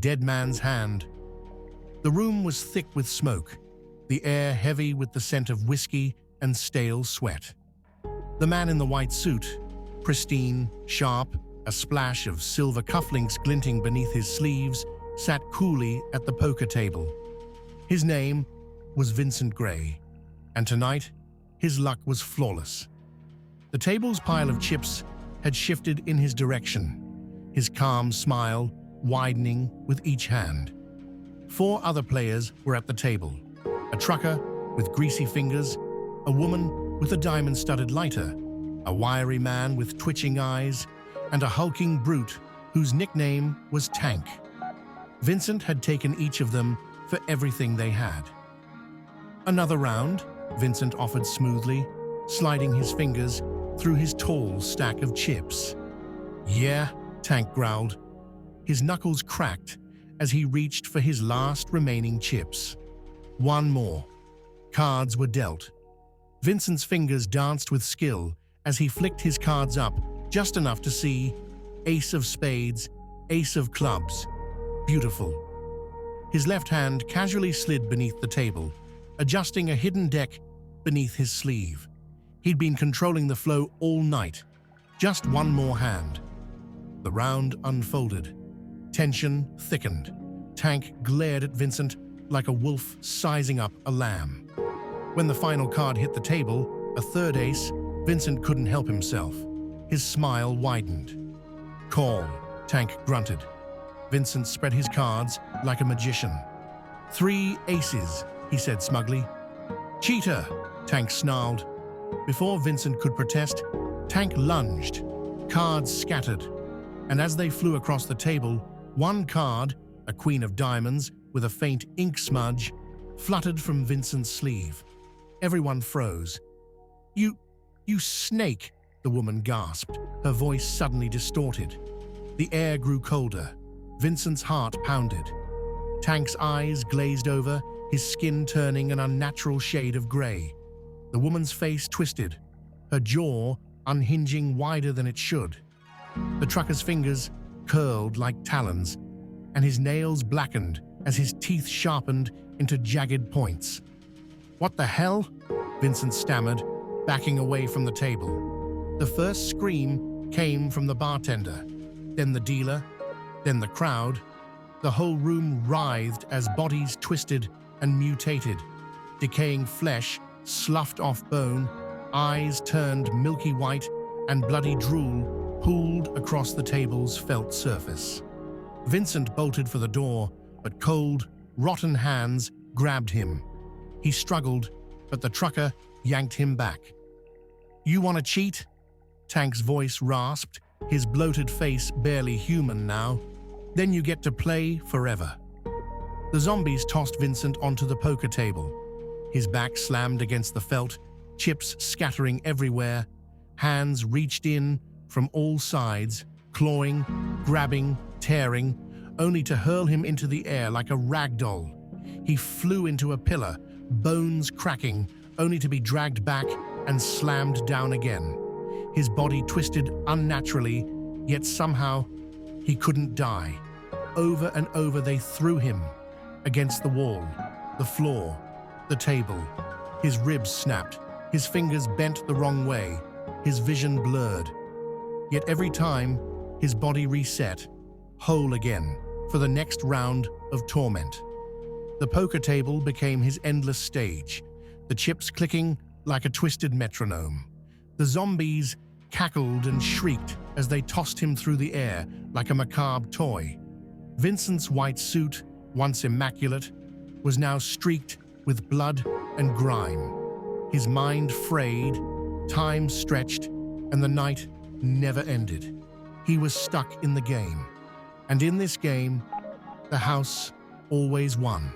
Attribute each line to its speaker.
Speaker 1: Deadman's hand. The room was thick with smoke, the air heavy with the scent of whiskey and stale sweat. The man in the white suit, pristine, sharp, a splash of silver cufflinks glinting beneath his sleeves, sat coolly at the poker table. His name was Vincent Gray, and tonight his luck was flawless. The table's pile of chips had shifted in his direction, his calm smile widening with each hand. 4 other players were at the table: a trucker with greasy fingers, a woman with a diamond-studded lighter, a wiry man with twitching eyes, and a hulking brute whose nickname was Tank. Vincent had taken each of them for everything they had. "Another round?" Vincent offered smoothly, sliding his fingers through his tall stack of chips. "Yeah," Tank growled. His knuckles cracked as he reached for his last remaining chips. One more. Cards were dealt. Vincent's fingers danced with skill as he flicked his cards up just enough to see ace of spades, ace of clubs. Beautiful. His left hand casually slid beneath the table, adjusting a hidden deck beneath his sleeve. He'd been controlling the flow all night. Just one more hand. The round unfolded. Tension thickened. Tank glared at Vincent like a wolf sizing up a lamb. When the final card hit the table, a third ace, Vincent couldn't help himself. His smile widened. "Call," Tank grunted. Vincent spread his cards like a magician. "3 aces," he said smugly. "Cheater," Tank snarled. Before Vincent could protest, Tank lunged. Cards scattered, and as they flew across the table, one card, a queen of diamonds with a faint ink smudge, fluttered from Vincent's sleeve. Everyone froze. You snake," the woman gasped, her voice suddenly distorted. The air grew colder. Vincent's heart pounded. Tank's eyes glazed over, his skin turning an unnatural shade of gray. The woman's face twisted, her jaw unhinging wider than it should. The trucker's fingers curled like talons, and his nails blackened as his teeth sharpened into jagged points. "What the hell?" Vincent stammered, backing away from the table. The first scream came from the bartender, then the dealer, then the crowd. The whole room writhed as bodies twisted and mutated. Decaying flesh sloughed off bone, eyes turned milky white, and bloody drool pooled across the table's felt surface. Vincent bolted for the door, but cold, rotten hands grabbed him. He struggled, but the trucker yanked him back. "You want to cheat?" Tank's voice rasped, his bloated face barely human now. "Then you get to play forever." The zombies tossed Vincent onto the poker table. His back slammed against the felt, chips scattering everywhere. Hands reached in from all sides, clawing, grabbing, tearing, only to hurl him into the air like a rag doll. He flew into a pillar, bones cracking, only to be dragged back and slammed down again. His body twisted unnaturally, yet somehow he couldn't die. Over and over they threw him, against the wall, the floor, the table. His ribs snapped, his fingers bent the wrong way, his vision blurred. Yet every time, his body reset, whole again, for the next round of torment. The poker table became his endless stage, the chips clicking like a twisted metronome. The zombies cackled and shrieked as they tossed him through the air like a macabre toy. Vincent's white suit, once immaculate, was now streaked with blood and grime. His mind frayed, time stretched, and the night never ended. He was stuck in the game. And in this game, the house always won.